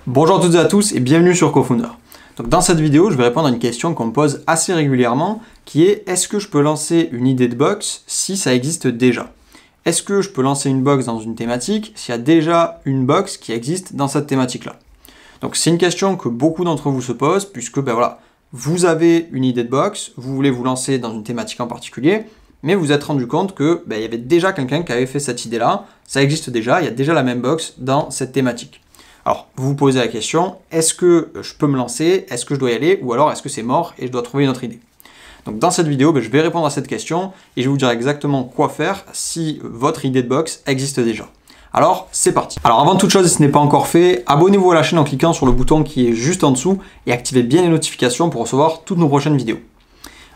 Bonjour à toutes et à tous et bienvenue sur CoFounder. Donc dans cette vidéo, je vais répondre à une question qu'on me pose assez régulièrement qui est: est-ce que je peux lancer une idée de box si ça existe déjà? Est-ce que je peux lancer une box dans une thématique s'il y a déjà une box qui existe dans cette thématique-là? Donc c'est une question que beaucoup d'entre vous se posent puisque voilà, vous avez une idée de box, vous voulez vous lancer dans une thématique en particulier, mais vous vous êtes rendu compte que il y avait déjà quelqu'un qui avait fait cette idée-là, ça existe déjà, il y a déjà la même box dans cette thématique. Alors, vous vous posez la question, est-ce que je peux me lancer? Est-ce que je dois y aller? Ou alors, est-ce que c'est mort et je dois trouver une autre idée? Donc, dans cette vidéo, je vais répondre à cette question et je vais vous dire exactement quoi faire si votre idée de box existe déjà. Alors, c'est parti. Alors, avant toute chose, si ce n'est pas encore fait, abonnez-vous à la chaîne en cliquant sur le bouton qui est juste en dessous et activez bien les notifications pour recevoir toutes nos prochaines vidéos.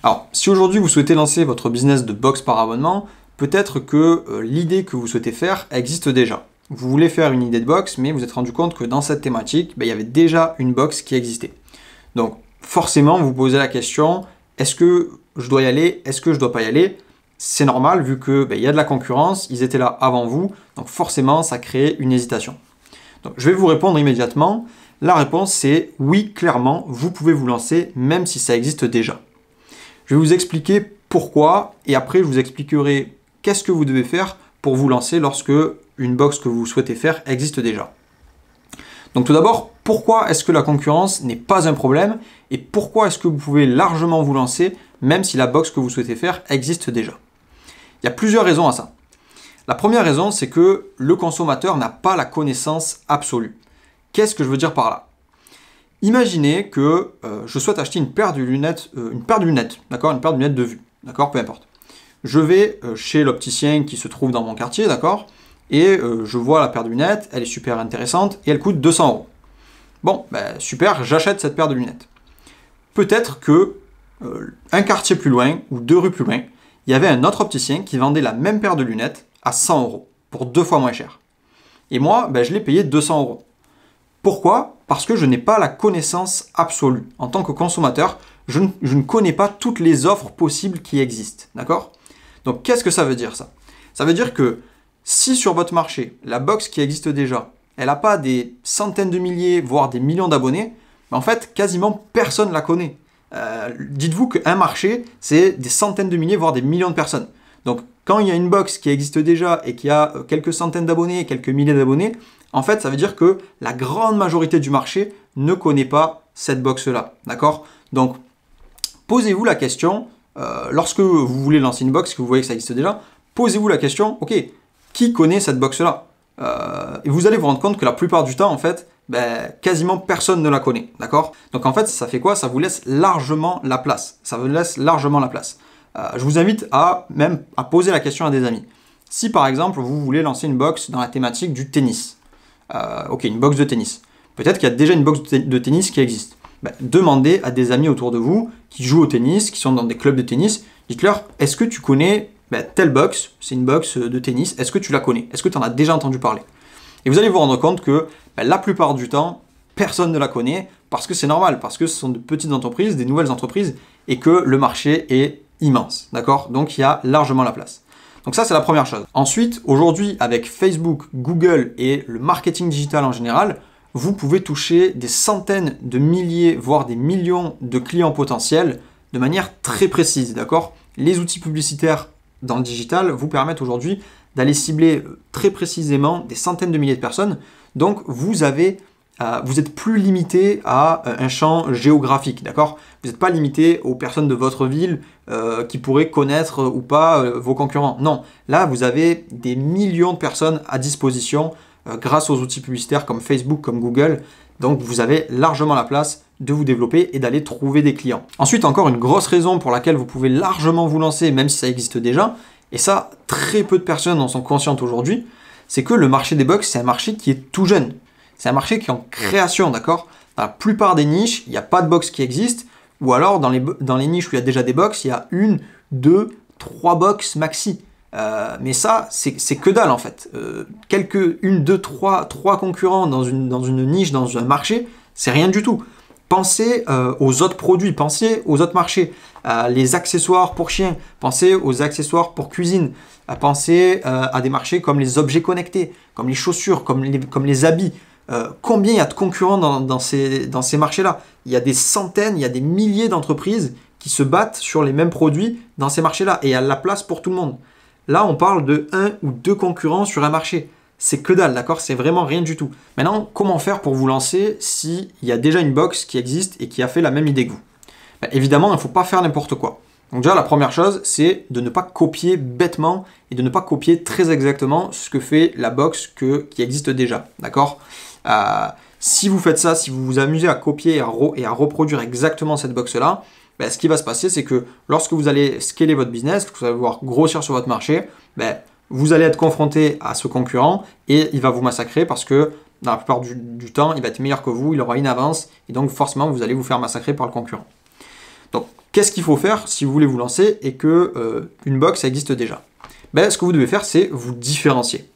Alors, si aujourd'hui vous souhaitez lancer votre business de box par abonnement, peut-être que l'idée que vous souhaitez faire existe déjà. Vous voulez faire une idée de box, mais vous vous êtes rendu compte que dans cette thématique, il y avait déjà une box qui existait. Donc forcément, vous vous posez la question, est-ce que je dois y aller? Est-ce que je ne dois pas y aller? C'est normal, vu que y a de la concurrence, ils étaient là avant vous, donc forcément, ça crée une hésitation. Donc je vais vous répondre immédiatement. La réponse, c'est oui, clairement, vous pouvez vous lancer, même si ça existe déjà. Je vais vous expliquer pourquoi, et après, je vous expliquerai qu'est-ce que vous devez faire pour vous lancer lorsque une box que vous souhaitez faire existe déjà. Donc tout d'abord, pourquoi est-ce que la concurrence n'est pas un problème et pourquoi est-ce que vous pouvez largement vous lancer même si la box que vous souhaitez faire existe déjà? Il y a plusieurs raisons à ça. La première raison, c'est que le consommateur n'a pas la connaissance absolue. Qu'est-ce que je veux dire par là? Imaginez que je souhaite acheter une paire de lunettes, d'accord, une paire de lunettes de vue, d'accord, peu importe. Je vais chez l'opticien qui se trouve dans mon quartier, d'accord, et je vois la paire de lunettes, elle est super intéressante et elle coûte 200 €. Bon, super, j'achète cette paire de lunettes. Peut-être que un quartier plus loin ou 2 rues plus loin, il y avait un autre opticien qui vendait la même paire de lunettes à 100 € pour 2 fois moins cher. Et moi, je l'ai payé 200 €. Pourquoi? Parce que je n'ai pas la connaissance absolue. En tant que consommateur, je ne connais pas toutes les offres possibles qui existent, d'accord? Donc, qu'est-ce que ça veut dire, ça? Ça veut dire que si sur votre marché, la box qui existe déjà, elle n'a pas des centaines de milliers, voire des millions d'abonnés, en fait, quasiment personne ne la connaît. Dites-vous qu'un marché, c'est des centaines de milliers, voire des millions de personnes. Donc, quand il y a une box qui existe déjà et qui a quelques centaines d'abonnés, quelques milliers d'abonnés, en fait, ça veut dire que la grande majorité du marché ne connaît pas cette box-là. D'accord? Donc, posez-vous la question, lorsque vous voulez lancer une box, que vous voyez que ça existe déjà, posez-vous la question, ok, qui connaît cette box-là? Et vous allez vous rendre compte que la plupart du temps, en fait, quasiment personne ne la connaît, d'accord? Donc en fait, ça fait quoi? Ça vous laisse largement la place. Ça vous laisse largement la place. Je vous invite à poser la question à des amis. Si par exemple, vous voulez lancer une box dans la thématique du tennis, ok, une box de tennis. Peut-être qu'il y a déjà une box de tennis qui existe. Demandez à des amis autour de vous qui jouent au tennis, qui sont dans des clubs de tennis, dites-leur, est-ce que tu connais telle box, c'est une box de tennis, est-ce que tu la connais? Est-ce que tu en as déjà entendu parler? Et vous allez vous rendre compte que la plupart du temps, personne ne la connaît parce que c'est normal, parce que ce sont de petites entreprises, des nouvelles entreprises et que le marché est immense, d'accord? Donc il y a largement la place. Donc ça, c'est la première chose. Ensuite, aujourd'hui, avec Facebook, Google et le marketing digital en général, vous pouvez toucher des centaines de milliers, voire des millions de clients potentiels de manière très précise, d'accord? Les outils publicitaires dans le digital vous permettent aujourd'hui d'aller cibler très précisément des centaines de milliers de personnes. Donc, vous êtes plus limité à un champ géographique, d'accord? Vous n'êtes pas limité aux personnes de votre ville qui pourraient connaître ou pas vos concurrents. Non, là, vous avez des millions de personnes à disposition grâce aux outils publicitaires comme Facebook, comme Google. Donc, vous avez largement la place de vous développer et d'aller trouver des clients. Ensuite, encore une grosse raison pour laquelle vous pouvez largement vous lancer, même si ça existe déjà, et ça, très peu de personnes en sont conscientes aujourd'hui, c'est que le marché des box, c'est un marché qui est tout jeune. C'est un marché qui est en création, d'accord? Dans la plupart des niches, il n'y a pas de box qui existe, ou alors dans les niches où il y a déjà des box, il y a 1, 2, 3 box maxi. Mais ça, c'est que dalle en fait. 1, 2, 3 concurrents dans une niche, dans un marché, c'est rien du tout. Pensez aux autres produits, pensez aux autres marchés, les accessoires pour chiens, pensez aux accessoires pour cuisine, pensez à des marchés comme les objets connectés, comme les chaussures, comme les habits. combien il y a de concurrents dans ces marchés-là? Il y a des centaines, il y a des milliers d'entreprises qui se battent sur les mêmes produits dans ces marchés-là et il y a de la place pour tout le monde. Là, on parle de 1 ou 2 concurrents sur un marché. C'est que dalle, d'accord? C'est vraiment rien du tout. Maintenant, comment faire pour vous lancer s'il y a déjà une box qui existe et qui a fait la même idée que vous? Ben, évidemment, il ne faut pas faire n'importe quoi. Donc déjà, la première chose, c'est de ne pas copier bêtement et de ne pas copier très exactement ce que fait la box qui existe déjà, d'accord? Si vous faites ça, si vous vous amusez à copier et à reproduire exactement cette box-là, ben, ce qui va se passer, c'est que lorsque vous allez scaler votre business, que vous allez voir grossir sur votre marché, ben, vous allez être confronté à ce concurrent et il va vous massacrer parce que dans la plupart du temps, il va être meilleur que vous, il aura une avance et donc forcément, vous allez vous faire massacrer par le concurrent. Donc, qu'est-ce qu'il faut faire si vous voulez vous lancer et que une box existe déjà? Ben, ce que vous devez faire, c'est vous différencier.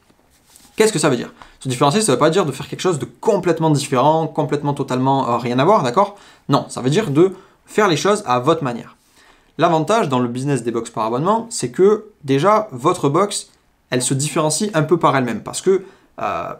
Qu'est-ce que ça veut dire? Se différencier, ça ne veut pas dire de faire quelque chose de complètement différent, complètement, totalement rien à voir, d'accord? Non, ça veut dire de faire les choses à votre manière. L'avantage dans le business des box par abonnement, c'est que déjà, votre box, elle se différencie un peu par elle-même. Parce que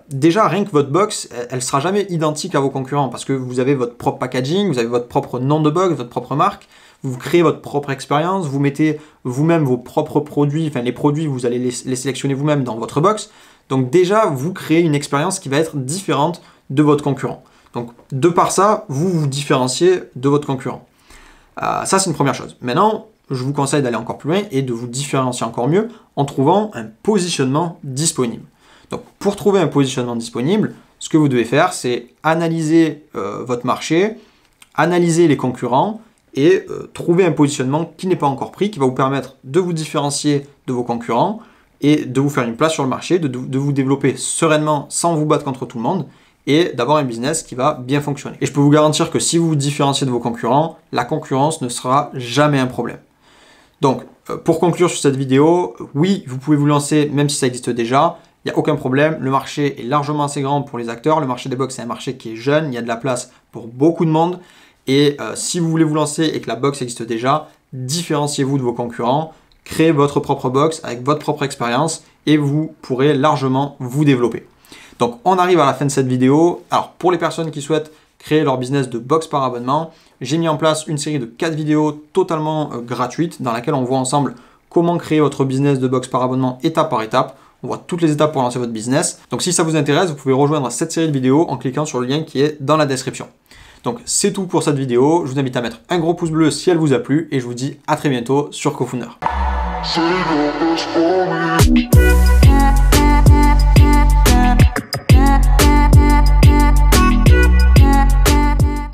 déjà, rien que votre box, elle ne sera jamais identique à vos concurrents. Parce que vous avez votre propre packaging, vous avez votre propre nom de box, votre propre marque. Vous créez votre propre expérience, vous mettez vous-même vos propres produits, enfin les produits, vous allez les sélectionner vous-même dans votre box. Donc déjà, vous créez une expérience qui va être différente de votre concurrent. Donc de par ça, vous vous différenciez de votre concurrent. Ça, c'est une première chose. Maintenant, je vous conseille d'aller encore plus loin et de vous différencier encore mieux en trouvant un positionnement disponible. Donc, pour trouver un positionnement disponible, ce que vous devez faire, c'est analyser votre marché, analyser les concurrents et trouver un positionnement qui n'est pas encore pris, qui va vous permettre de vous différencier de vos concurrents et de vous faire une place sur le marché, de vous développer sereinement sans vous battre contre tout le monde et d'avoir un business qui va bien fonctionner. Et je peux vous garantir que si vous vous différenciez de vos concurrents, la concurrence ne sera jamais un problème. Donc, pour conclure sur cette vidéo, oui, vous pouvez vous lancer même si ça existe déjà, il n'y a aucun problème, le marché est largement assez grand pour les acteurs, le marché des box c'est un marché qui est jeune, il y a de la place pour beaucoup de monde, et si vous voulez vous lancer et que la box existe déjà, différenciez-vous de vos concurrents, créez votre propre box avec votre propre expérience et vous pourrez largement vous développer. Donc on arrive à la fin de cette vidéo. Alors pour les personnes qui souhaitent créer leur business de box par abonnement, j'ai mis en place une série de 4 vidéos totalement gratuites dans laquelle on voit ensemble comment créer votre business de box par abonnement étape par étape. On voit toutes les étapes pour lancer votre business. Donc si ça vous intéresse, vous pouvez rejoindre cette série de vidéos en cliquant sur le lien qui est dans la description. Donc c'est tout pour cette vidéo. Je vous invite à mettre un gros pouce bleu si elle vous a plu et je vous dis à très bientôt sur CoFounder.